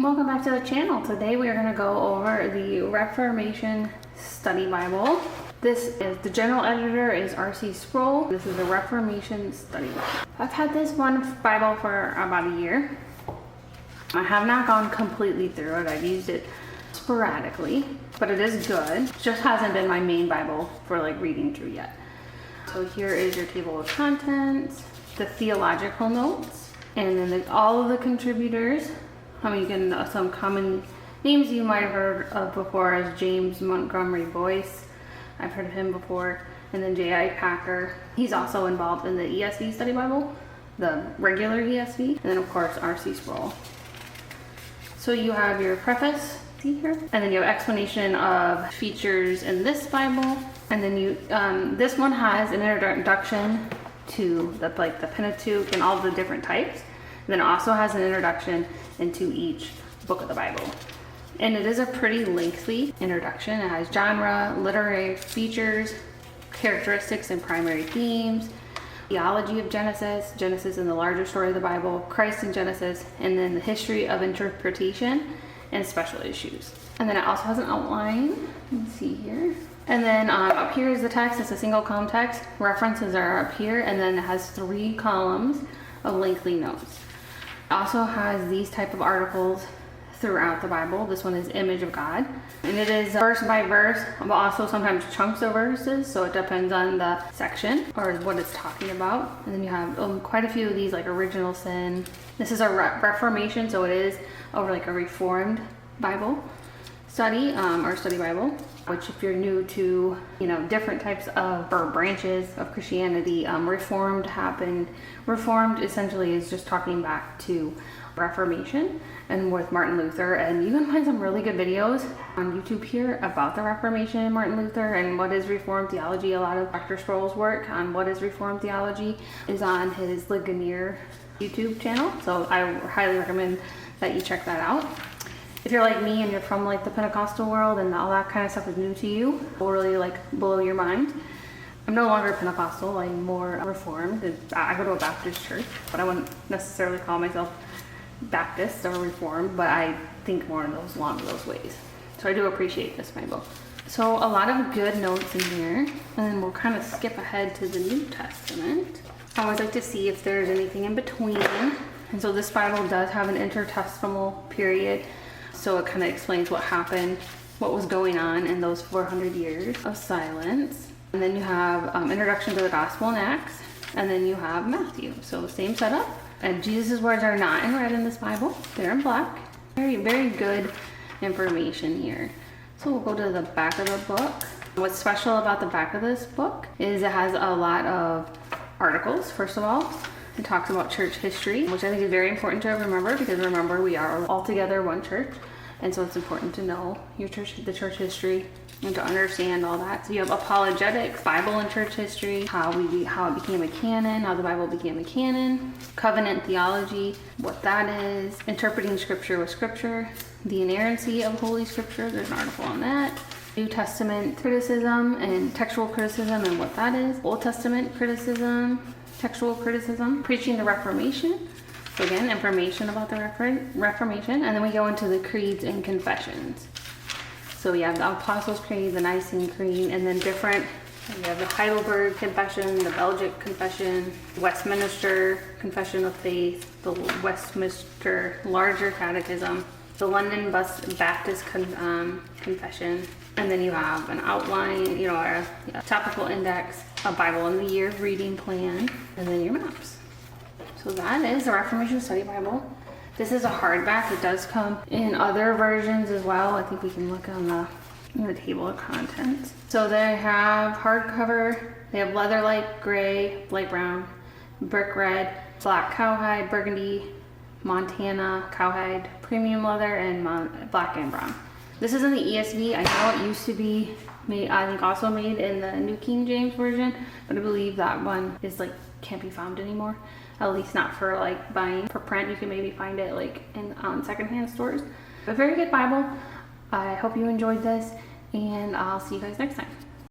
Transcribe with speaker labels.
Speaker 1: Welcome back to the channel. Today we are going to go over the Reformation Study Bible. This is the general editor is R.C. Sproul. This is the Reformation Study Bible. I've had this one Bible for about a year. I have not gone completely through it. I've used it sporadically, but it is good. It just hasn't been my main Bible for like reading through yet. So here is your table of contents, the theological notes, and then all of the contributors. You can some common names you might have heard of before as James Montgomery Boyce. I've heard of him before. And then J.I. Packer. He's also involved in the ESV Study Bible, the regular ESV. And then of course R.C. Sproul. So you have your preface, see here? And then you have explanation of features in this Bible. And then you, this one has an introduction to the Pentateuch and all the different types. And then it also has an introduction into each book of the Bible. And it is a pretty lengthy introduction. It has genre, literary features, characteristics and primary themes, theology of Genesis, Genesis and the larger story of the Bible, Christ in Genesis, and then the history of interpretation and special issues. And then it also has an outline. Let's see here. And then up here is the text. It's a single column text. References are up here, and then it has 3 columns of lengthy notes. It also has these type of articles throughout the Bible. This one is Image of God. And it is verse by verse, but also sometimes chunks of verses. So it depends on the section or what it's talking about. And then you have quite a few of these like original sin. This is a Reformation, so it is over like a Reformed Bible study or study Bible, which if you're new to, different types of or branches of Christianity, Reformed happened. Reformed essentially is just talking back to Reformation and with Martin Luther, and you can find some really good videos on YouTube here about the Reformation and Martin Luther and what is Reformed theology. A lot of Dr. Sproul's work on what is Reformed theology is on his Ligonier YouTube channel, so I highly recommend that you check that out. If you're like me and you're from like the Pentecostal world and all that kind of stuff is new to you, it will really like blow your mind. I'm no longer Pentecostal, I'm more Reformed. I go to a Baptist church, but I wouldn't necessarily call myself Baptist or Reformed, but I think more along those ways. So I do appreciate this Bible. So a lot of good notes in here, and then we'll kind of skip ahead to the New Testament. I always like to see if there's anything in between. And so this Bible does have an intertestamental period. So it kind of explains what happened, what was going on in those 400 years of silence. And then you have introduction to the Gospel and Acts, and then you have Matthew. So same setup. And Jesus' words are not in red in this Bible. They're in black. Very, very good information here. So we'll go to the back of the book. What's special about the back of this book is it has a lot of articles, first of all. It talks about church history, which I think is very important to remember, because remember, we are all together one church. And so it's important to know your church, the church history, and to understand all that. So you have apologetics, Bible and church history, how it became a canon, how the Bible became a canon, covenant theology, what that is, interpreting scripture with scripture, the inerrancy of Holy Scripture, there's an article on that, New Testament criticism and textual criticism and what that is, Old Testament criticism, textual criticism, preaching the Reformation. So again, information about the Reformation, and then we go into the creeds and confessions. So we have the Apostles' Creed, the Nicene Creed, and then different, we have the Heidelberg Confession, the Belgic Confession, Westminster Confession of Faith, the Westminster Larger Catechism, the London Baptist Confession, and then you have an outline, a topical index, a Bible in the Year reading plan, and then your maps. So that is the Reformation Study Bible. This is a hardback. It does come in other versions as well. I think we can look on the table of contents. So they have hardcover. They have leather light gray, light brown, brick red, black cowhide, burgundy, Montana cowhide, premium leather, and black and brown. This is in the ESV. I know it used to be made, I think also made in the New King James Version, but I believe that one is can't be found anymore. At least not for buying for print. You can maybe find it in secondhand stores. A very good Bible. I hope you enjoyed this, and I'll see you guys next time.